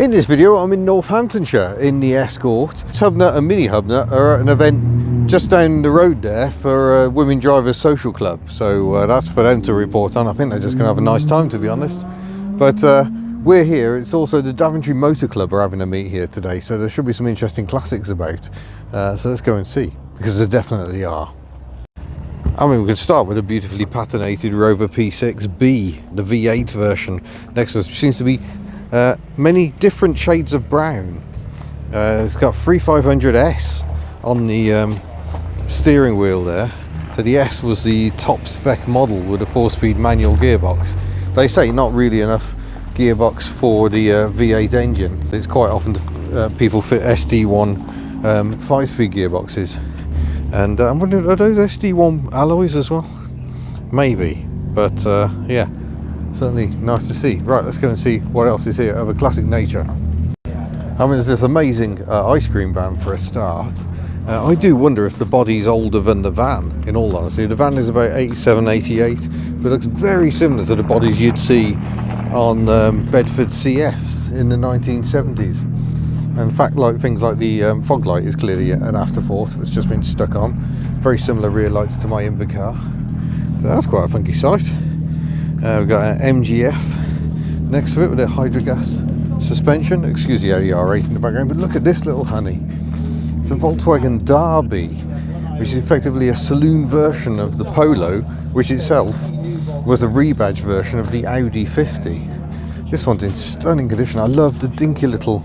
In this video I'm in Northamptonshire in the Escort. Hubnut and Mini Hubnut are at an event just down the road there for Women Drivers Social Club, so that's for them to report on. I think they're just going to have a nice time, to be honest. But we're here. It's also the Daventry Motor Club are having a meet here today, so there should be some interesting classics about. So let's go and see, because there definitely are. I mean, we could start with a beautifully patinated Rover P6B, the V8 version next to us, which seems to be many different shades of brown. It's got 3500S on the steering wheel there. So the S was the top spec model with a 4-speed manual gearbox. They say not really enough gearbox for the V8 engine. It's quite often people fit SD1 5-speed gearboxes. And I'm wondering, are those SD1 alloys as well? Maybe, but yeah, certainly nice to see. Right, let's go and see what else is here of a classic nature. I mean, there's this amazing ice cream van for a start. I do wonder if the body's older than the van, in all honesty. The van is about 87, 88, but it looks very similar to the bodies you'd see on Bedford CFs in the 1970s. In fact, like things like the fog light is clearly an afterthought that's just been stuck on. Very similar rear lights to my Invacar. So that's quite a funky sight. We've got an MGF next to it with a hydrogas suspension. Excuse the Audi R8 in the background, but look at this little honey. It's a Volkswagen Derby, which is effectively a saloon version of the Polo, which itself was a rebadge version of the Audi 50. This one's in stunning condition. I love the dinky little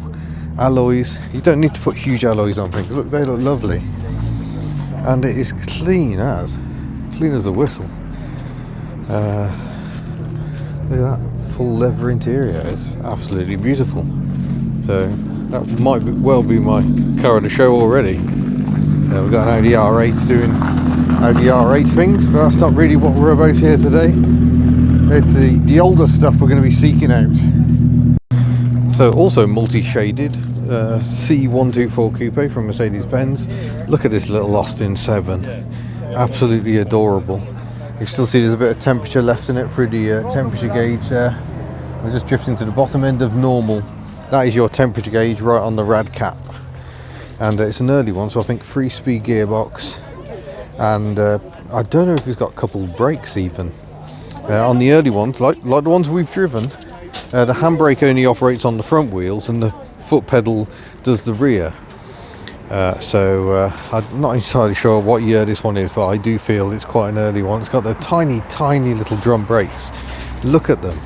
alloys. You don't need to put huge alloys on things. Look, they look lovely, and it is clean as a whistle. Look at that full leather interior. It's absolutely beautiful. So that might well be my car of the show already. We've got an Audi R8 doing Audi R8 things, but that's not really what we're about here today. It's the older stuff we're going to be seeking out. So also multi-shaded C124 Coupe from Mercedes-Benz. Look at this little Austin 7. Absolutely adorable. You can still see there's a bit of temperature left in it through the temperature gauge there. We're just drifting to the bottom end of normal. That is your temperature gauge right on the rad cap. And it's an early one, so I think 3-speed gearbox. And I don't know if it's got coupled brakes even. On the early ones, like the ones we've driven, the handbrake only operates on the front wheels and the foot pedal does the rear. So I'm not entirely sure what year this one is, but I do feel it's quite an early one. It's got the tiny little drum brakes. Look at them.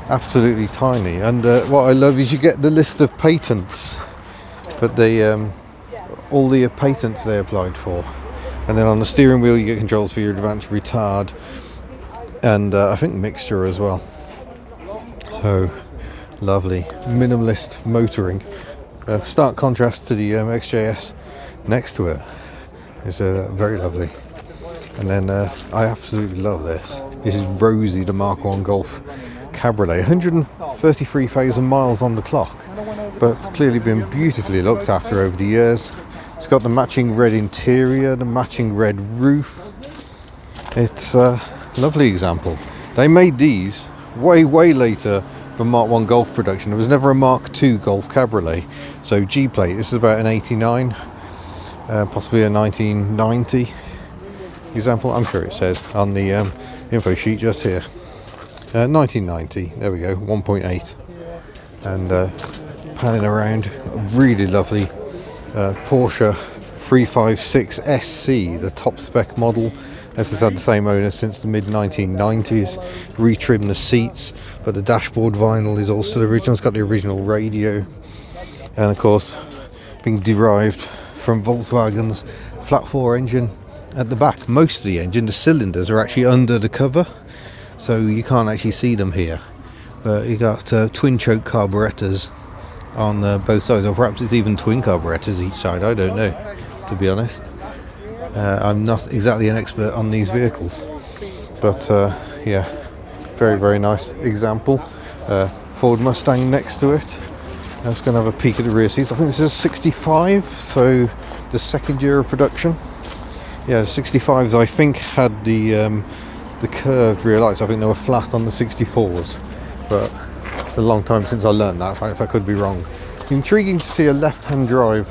Absolutely tiny. And what I love is you get the list of patents, but they all the patents they applied for. And then on the steering wheel you get controls for your advanced retard and I think mixture as well. So lovely, minimalist motoring. Stark contrast to the XJS next to it. It's very lovely. And then I absolutely love this. This is Rosie, the Mark 1 Golf Cabriolet. 133,000 miles on the clock, but clearly been beautifully looked after over the years. It's got the matching red interior, the matching red roof. It's a lovely example. They made these way later than Mark 1 Golf production. There was never a Mark 2 Golf Cabriolet. So G-plate, this is about an 89, possibly a 1990 example. I'm sure it says on the info sheet just here. 1990, there we go, 1.8. And panning around, really lovely Porsche 356 SC, the top spec model. This has had the same owner since the mid-1990s. Retrimmed the seats, but the dashboard vinyl is also the original. It's got the original radio, and of course being derived from Volkswagen's flat 4 engine at the back. Most of the engine, the cylinders, are actually under the cover, so you can't actually see them here. But you got twin choke carburetors on both sides, or perhaps it's even twin carburetors each side. I don't know, to be honest. I'm not exactly an expert on these vehicles, but yeah, very nice example. Ford Mustang next to it. I'm just going to have a peek at the rear seats. I think this is a 65, so the second year of production. Yeah, the 65s I think had the curved rear lights. I think they were flat on the 64s, but It's a long time since I learned that. In fact, I could be wrong. Intriguing to see a left-hand drive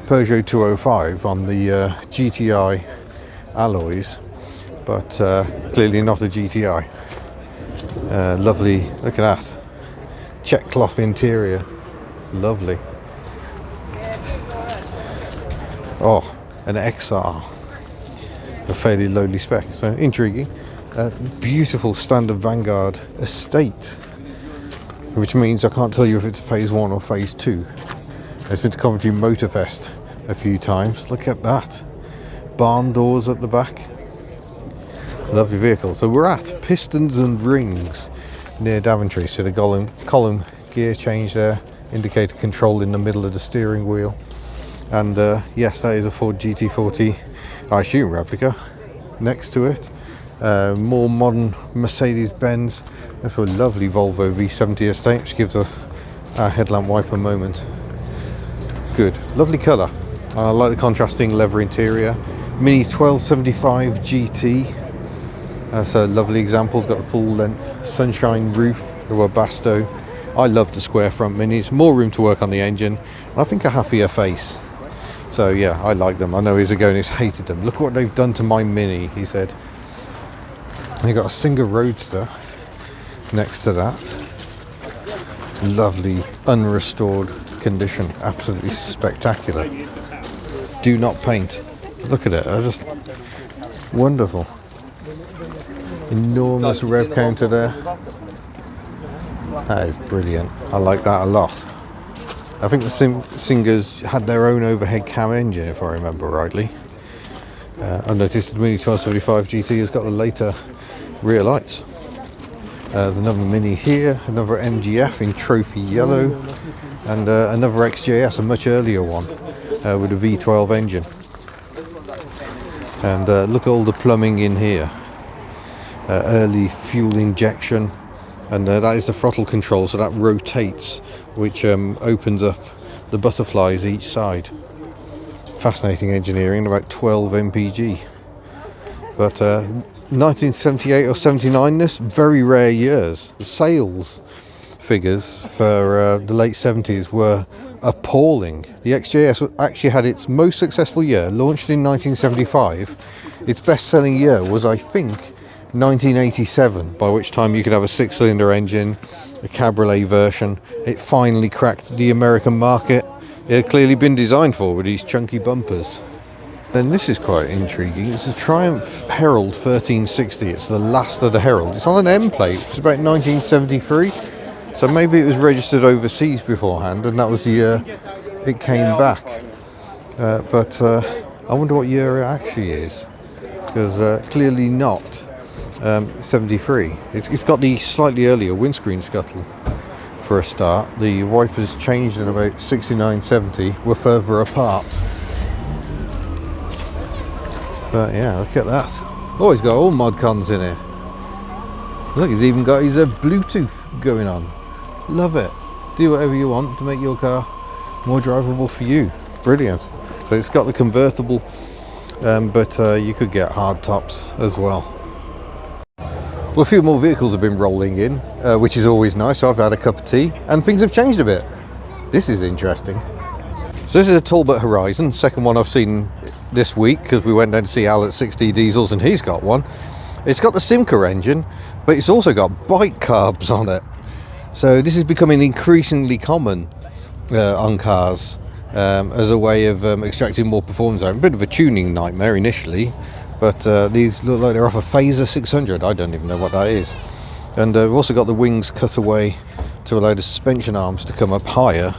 Peugeot 205 on the GTI alloys, but clearly not a GTI. Lovely, look at that. Check cloth interior. Lovely. Oh, an XR. A fairly lowly spec, so intriguing. Beautiful standard Vanguard estate, which means I can't tell you if it's phase 1 or phase 2. It's been to Coventry Motorfest a few times. Look at that. Barn doors at the back. Lovely vehicle. So we're at Pistons and Rings near Daventry. So the column gear change there, indicator control in the middle of the steering wheel. And yes, that is a Ford GT40, I assume replica, next to it. More modern Mercedes-Benz. That's a lovely Volvo V70 estate, which gives us our headlamp wiper moment. Good, lovely colour. I like the contrasting leather interior. Mini 1275 GT. That's a lovely example. It's got a full length sunshine roof, a Webasto. I love the square front Minis. More room to work on the engine. I think a happier face. So yeah, I like them. I know he's ago and he's hated them. Look what they've done to my Mini, he said. You got a Singer Roadster next to that. Lovely unrestored condition, absolutely spectacular. Do not paint. Look at it, that's just wonderful. Enormous rev counter there. That is brilliant. I like that a lot. I think the Singers had their own overhead cam engine, if I remember rightly. I noticed the Mini 1275 GT has got the later rear lights. There's another Mini here, another MGF in trophy yellow, and another XJS, a much earlier one, with a V12 engine. And look at all the plumbing in here. Early fuel injection, and that is the throttle control, so that rotates, which opens up the butterflies each side. Fascinating engineering, about 12 mpg. But 1978 or 79, this very rare years. The sales figures for the late 70s were appalling. The XJS actually had its most successful year, launched in 1975. Its best-selling year was, I think, 1987, by which time you could have a 6-cylinder engine, a cabriolet version. It finally cracked the American market. It had clearly been designed for, with these chunky bumpers. Then this is quite intriguing. It's a Triumph Herald 1360. It's the last of the Herald. It's on an M plate, which is about 1973. So maybe it was registered overseas beforehand, and that was the year it came back. But I wonder what year it actually is, because clearly not 73. It's got the slightly earlier windscreen scuttle for a start. The wipers changed in about 69, 70, were further apart. But yeah, look at that. Oh, he's got all mod cons in here. Look, he's even got his Bluetooth going on. Love it. Do whatever you want to make your car more drivable for you. Brilliant. So it's got the convertible, but you could get hard tops as well. Well, a few more vehicles have been rolling in, which is always nice. So I've had a cup of tea and things have changed a bit. This is interesting. So this is a Talbot Horizon, second one I've seen this week, because we went down to see Al at 6D Diesels and he's got one. It's got the Simca engine, but it's also got bike carbs on it. So this is becoming increasingly common on cars as a way of extracting more performance out. A bit of a tuning nightmare initially, but these look like they're off a Phaser 600. I don't even know what that is. And we've also got the wings cut away to allow the suspension arms to come up higher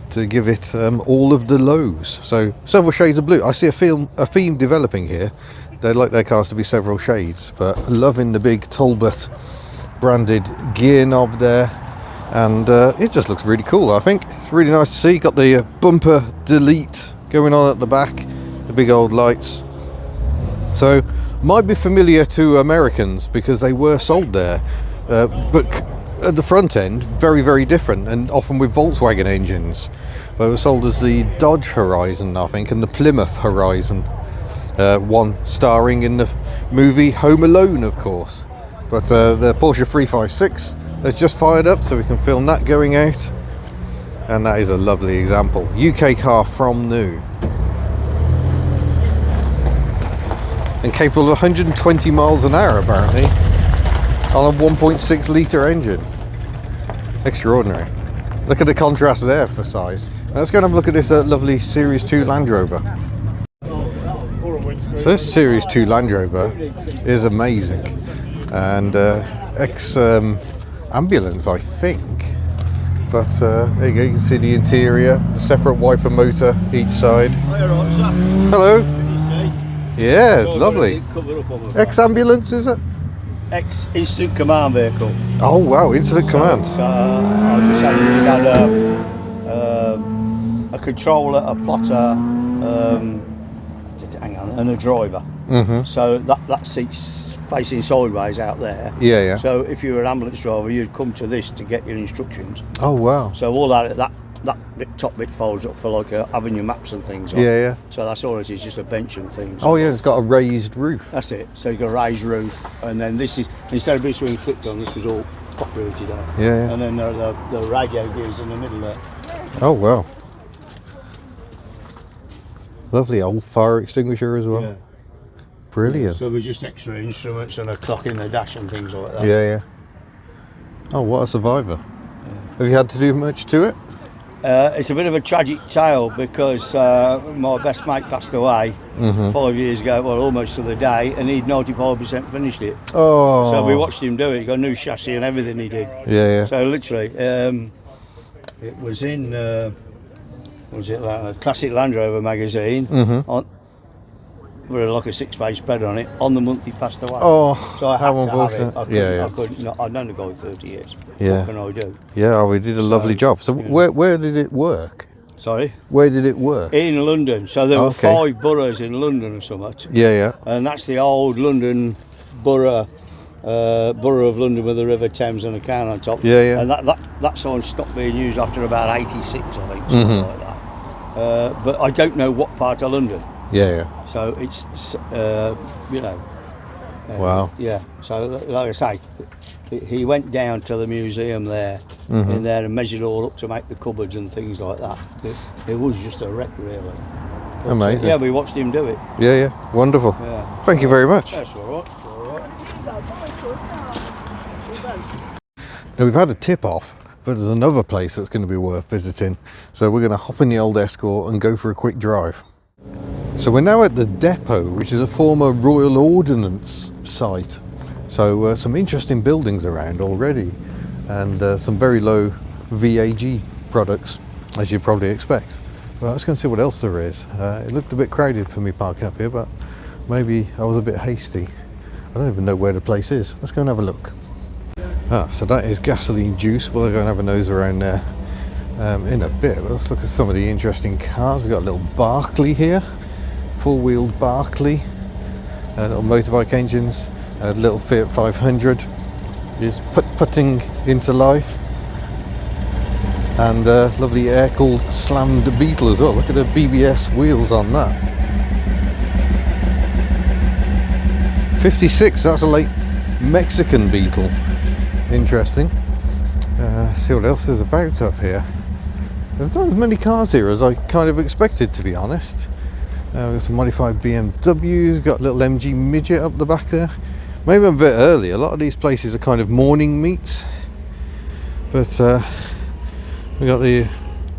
to give it all of the lows. So several shades of blue. I see a theme developing here. They'd like their cars to be several shades, but loving the big Talbot branded gear knob there. And it just looks really cool, I think. It's really nice to see. Got the bumper delete going on at the back, the big old lights. So might be familiar to Americans because they were sold there, but at the front end, very, very different, and often with Volkswagen engines. They were sold as the Dodge Horizon, I think, and the Plymouth Horizon. One starring in the movie Home Alone, of course. But the Porsche 356 has just fired up, so we can film that going out. And that is a lovely example. UK car from new. And capable of 120 miles an hour apparently on a 1.6 litre engine. Extraordinary. Look at the contrast there for size. Now let's go and have a look at this lovely Series 2 Land Rover. So this Series 2 Land Rover is amazing. And ex-ambulance, I think. But there you go, you can see the interior, the separate wiper motor each side. Hello. Yeah, lovely. Ex-ambulance, is it? Ex-instant command vehicle. Oh wow, instant command. So I was just saying, you had a controller, a plotter, and a driver. Mm-hmm. So that seat's facing sideways out there. Yeah, yeah. So if you were an ambulance driver, you'd come to this to get your instructions. Oh wow. So all that top bit folds up for like having your maps and things on. Yeah, yeah. So that's all it is, just a bench and things. Oh yeah, it's got a raised roof. That's it. So you've got a raised roof, and then this is, instead of this when you clicked on, this was all populated on. Yeah, yeah. And then the radio gears in the middle there. Oh wow. Lovely old fire extinguisher as well. Yeah. Brilliant. So there's just extra instruments and a clock in the dash and things like that. Yeah, yeah. Oh, what a survivor. Yeah. Have you had to do much to it? It's a bit of a tragic tale because my best mate passed away 5 years ago, well, almost to the day, and he'd 95% finished it. Oh. So we watched him do it. He got a new chassis and everything he did. Yeah, yeah. So literally, it was in, was it like a classic Land Rover magazine, with like a 6-page spread on it, on the month he passed away. Oh, so I had how unfortunate. To have it. I couldn't, I'd known the guy 30 years. Yeah. What can I do? Yeah, oh, we did a lovely job. So where did it work? Sorry? Where did it work? In London. So there were 5 boroughs in London or something. Yeah, yeah. And that's the old London borough, borough of London with the River Thames and a canal on top. Yeah, yeah. And that sign stopped being used after about 86, I think, something like that. But I don't know what part of London. Yeah, yeah. So it's, you know. Wow. Yeah. So like I say, he went down to the museum there, in there, and measured all up to make the cupboards and things like that. It was just a wreck, really. But, amazing. yeah, we watched him do it. Yeah, yeah. Wonderful. Yeah. Thank you very much. That's all right. All right. Now we've had a tip off, but there's another place that's going to be worth visiting. So we're going to hop in the old Escort and go for a quick drive. So we're now at the depot, which is a former Royal Ordnance site. So some interesting buildings around already, and some very low VAG products, as you'd probably expect. Well, let's go and see what else there is. It looked a bit crowded for me parking up here, but maybe I was a bit hasty. I don't even know where the place is. Let's go and have a look. So that is gasoline juice. We'll go and have a nose around there in a bit. But let's look at some of the interesting cars. We've got a little Berkeley here, four-wheeled Berkeley, little motorbike engines, and a little Fiat 500 is putting into life, and a lovely air-cooled slammed Beetle as well. Look at the BBS wheels on that. 56, that's a late Mexican Beetle. Interesting. See what else is about up here. There's not as many cars here as I kind of expected, to be honest. We've got some modified BMWs, got a little MG midget up the back there. Maybe I'm a bit early. A lot of these places are kind of morning meets. But we got the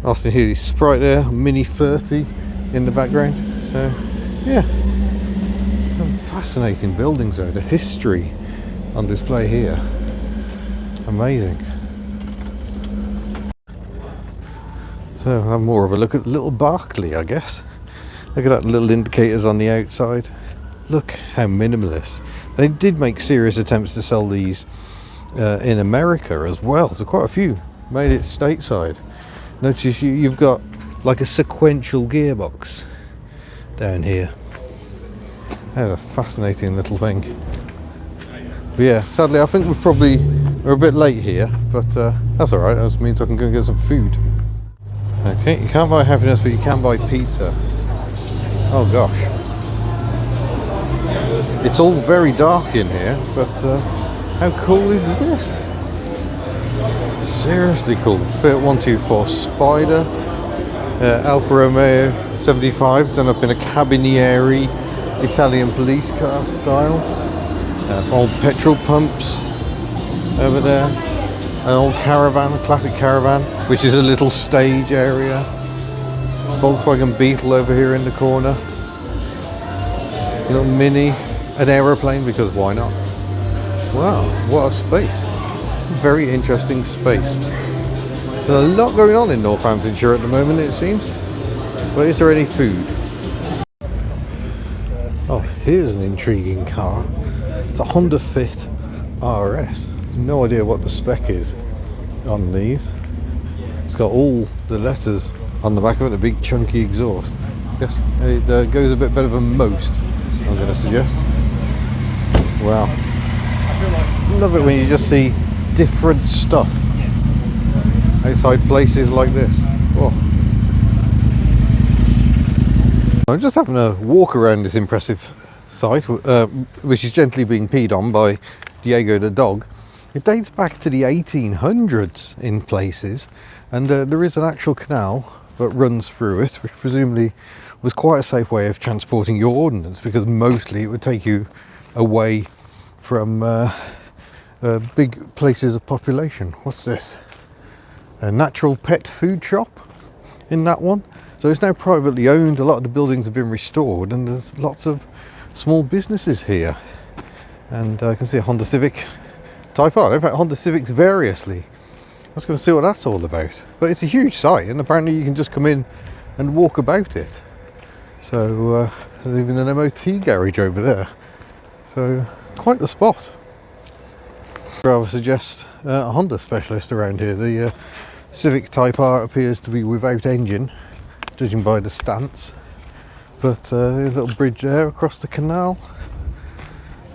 Austin Healey Sprite there, Mini 30 in the background. So yeah, some fascinating buildings though. The history on display here, amazing. So I'll have more of a look at little Berkeley, I guess. Look at that little indicators on the outside. Look how minimalist. They did make serious attempts to sell these in America as well. So quite a few made it stateside. Notice you've got like a sequential gearbox down here. That's a fascinating little thing. But yeah, sadly I think we're a bit late here, but that's alright. That means I can go and get some food. Okay, you can't buy happiness, but you can buy pizza. Oh gosh. It's all very dark in here, but how cool is this? Seriously cool. Fiat 124 Spider, Alfa Romeo 75 done up in a Cabinieri Italian police car style. Old petrol pumps over there. An old caravan, a classic caravan, which is a little stage area. Volkswagen Beetle over here in the corner. Little Mini, an aeroplane, because why not? Wow, what a space. Very interesting space. There's a lot going on in Northamptonshire at the moment, it seems. But is there any food? Oh, here's an intriguing car. It's a Honda Fit RS. No idea what the spec is on these. It's got all the letters on the back of it, a big chunky exhaust. Yes, it goes a bit better than most, I'm going to suggest. Wow. Love it when you just see different stuff outside places like this. Whoa. I'm just having a walk around this impressive site, which is gently being peed on by Diego the dog. It dates back to the 1800s in places, and there is an actual canal that runs through it, which presumably was quite a safe way of transporting your ordnance, because mostly it would take you away from big places of population. What's this? A natural pet food shop in that one. So it's now privately owned. A lot of the buildings have been restored, and there's lots of small businesses here. And I can see a Honda Civic Type R. In fact, Honda Civics variously. Let's go and see what that's all about. But it's a huge site, and apparently you can just come in and walk about it. So there's even an MOT garage over there. So quite the spot. I would suggest a Honda specialist around here. The Civic Type R appears to be without engine, judging by the stance. But a little bridge there across the canal,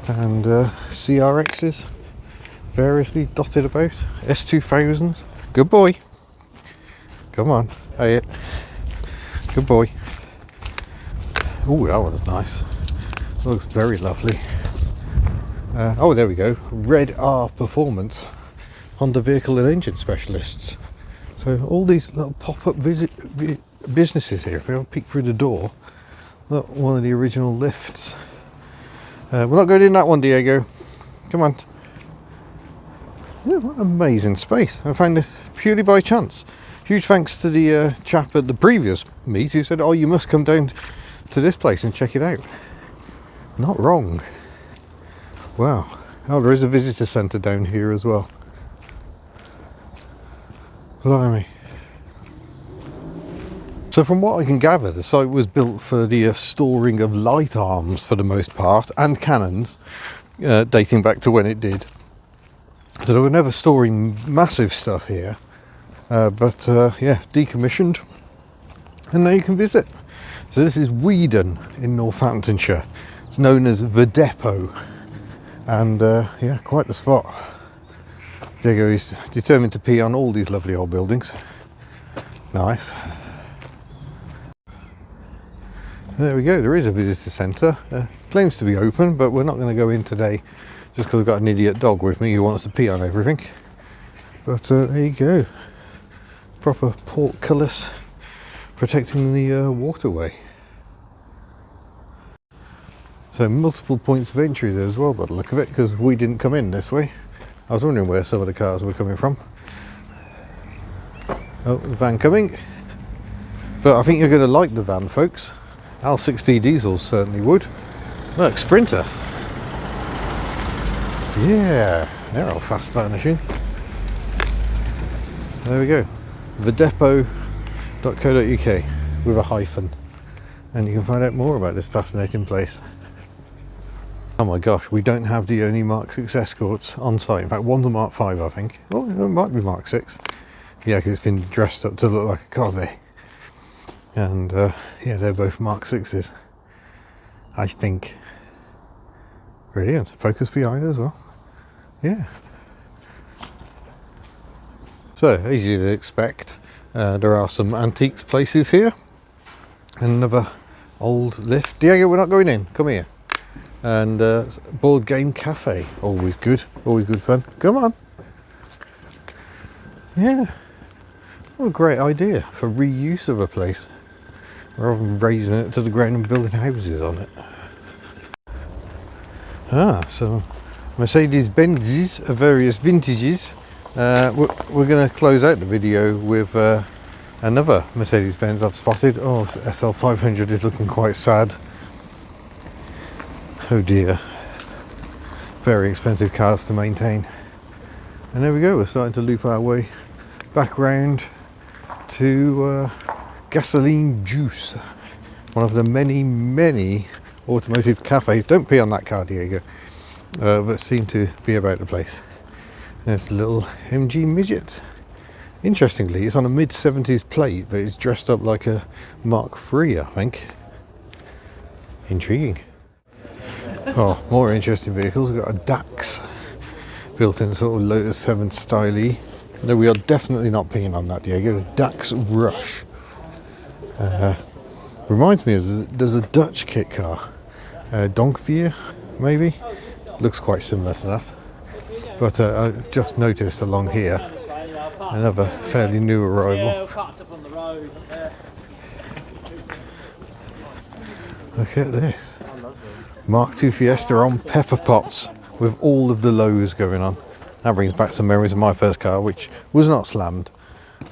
and CRXs variously dotted about. S2000s. Good boy. Come on. Hey it. Good boy. Oh, that one's nice. Looks very lovely. Oh, there we go. Red R Performance, Honda Vehicle and Engine Specialists. So all these little pop-up businesses here. If we have a peek through the door, look, one of the original lifts. We're not going in that one, Diego. Come on. Yeah, what an amazing space. I found this purely by chance. Huge thanks to the chap at the previous meet who said, oh, you must come down to this place and check it out. Not wrong. Wow. Oh, there is a visitor centre down here as well. Blimey. So from what I can gather, the site was built for the storing of light arms for the most part, and cannons, dating back to when it did. So they were never storing massive stuff here, but yeah, decommissioned, and now you can visit. So this is Weedon in Northamptonshire. It's known as the Depot, and yeah, quite the spot. Diego is determined to pee on all these lovely old buildings. Nice. There we go, there is a visitor centre. Claims to be open, but we're not going to go in today just because I've got an idiot dog with me who wants to pee on everything. But there you go. Proper portcullis protecting the waterway. So multiple points of entry there as well by the look of it, because we didn't come in this way. I was wondering where some of the cars were coming from. Oh, the van coming. But I think you're going to like the van, folks. L6D diesels certainly would. Look, Sprinter. Yeah, they're all fast vanishing. There we go. thedepot.co.uk with a hyphen. And you can find out more about this fascinating place. Oh my gosh, we don't have the only Mark 6 Escorts on site. In fact, one's a Mark 5, I think. Oh, it might be Mark 6. Yeah, because it's been dressed up to look like a Cosy. And yeah, they're both Mark 6s, I think. Brilliant. Focus behind as well. Yeah. So, as you'd expect, there are some antiques places here. Another old lift. Diego, we're not going in. Come here. And board game cafe. Always good. Always good fun. Come on. Yeah, what a great idea for reuse of a place rather than raising it to the ground and building houses on it. So Mercedes-Benzes of various vintages. We're going to close out the video with another Mercedes-Benz I've spotted. Oh, SL500 is looking quite sad. Oh dear. Very expensive cars to maintain. And there we go, we're starting to loop our way back round to Gasoline Juice, one of the many automotive cafes. Don't pee on that car, Diego, but seem to be about the place. There's a little MG midget. Interestingly, it's on a mid-70s plate, but it's dressed up like a Mark III, I think. Intriguing. Oh, more interesting vehicles. We've got a Dax, built in sort of Lotus 7 style-y. No, we are definitely not peeing on that, Diego. Dax Rush. Reminds me of, there's a Dutch kit car. Donkvier, maybe? Looks quite similar to that. But I've just noticed along here, another fairly new arrival. Look at this. Mark II Fiesta on pepper pots with all of the lows going on. That brings back some memories of my first car, which was not slammed,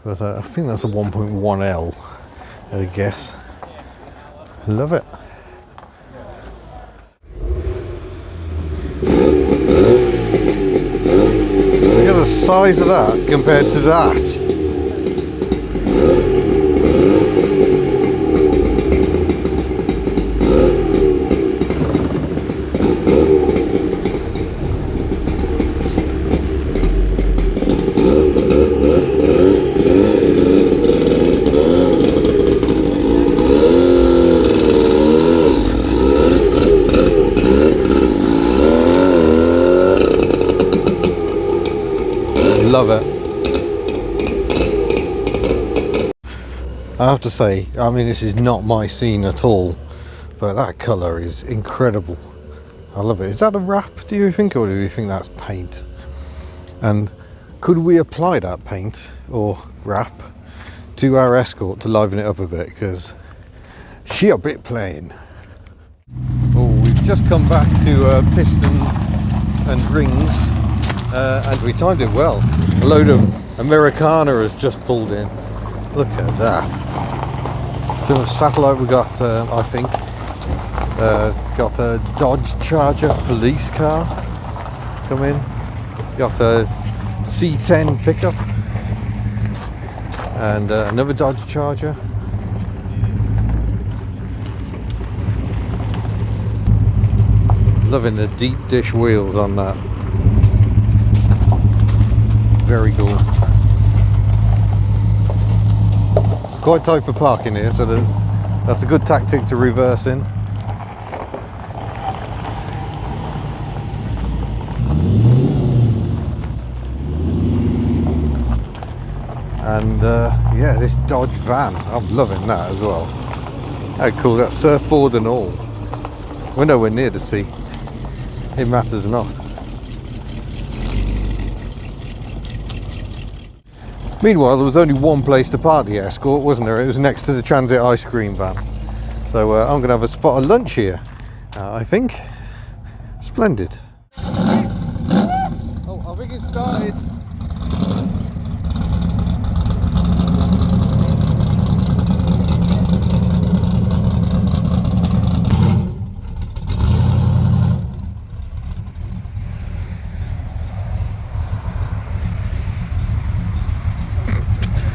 but I think that's a 1.1L at a guess. Love it. Look at the size of that compared to that. Love it. I have to say, I mean, this is not my scene at all, but that colour is incredible. I love it. Is that a wrap, do you think, or do you think that's paint? And could we apply that paint or wrap to our Escort to liven it up a bit, because she a bit plain. Oh, we've just come back to Pistons Rings. And we timed it well. A load of Americana has just pulled in. Look at that. Bit of satellite we got, I think. Got a Dodge Charger police car come in. Got a C10 pickup. And another Dodge Charger. Loving the deep dish wheels on that. Very cool. Quite tight for parking here, so that's a good tactic to reverse in. And yeah, this Dodge van, I'm loving that as well. How cool, that surfboard and all. We're nowhere near the sea. It matters not. Meanwhile, there was only one place to park the Escort, wasn't there? It was next to the Transit ice cream van. So I'm going to have a spot of lunch here, I think. Splendid. Oh, I think it started.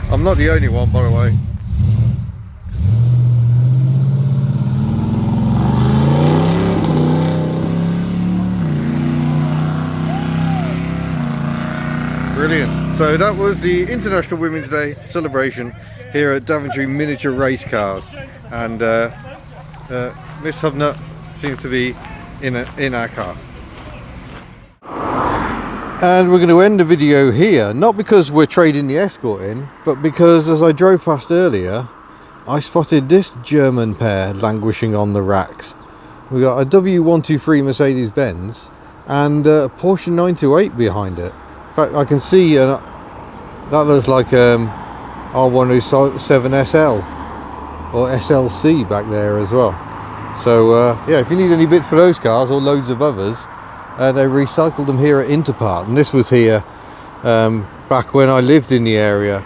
I'm not the only one, by the way. Brilliant. So that was the International Women's Day celebration here at Daventry Miniature Race Cars, and Miss Hubnut seems to be in our car. And we're going to end the video here, not because we're trading the Escort in, but because as I drove past earlier, I spotted this German pair languishing on the racks. We got a W123 Mercedes-Benz and a Porsche 928 behind it. In fact, I can see That looks like R107SL or SLC back there as well. So yeah, if you need any bits for those cars or loads of others, they recycled them here at Interpart, and this was here back when I lived in the area.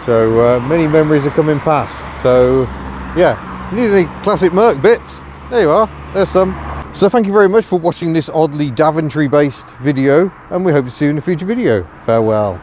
So many memories are coming past. So yeah, if you need any classic Merc bits, there you are, there's some. So thank you very much for watching this oddly Daventry based video, and we hope to see you in a future video. Farewell.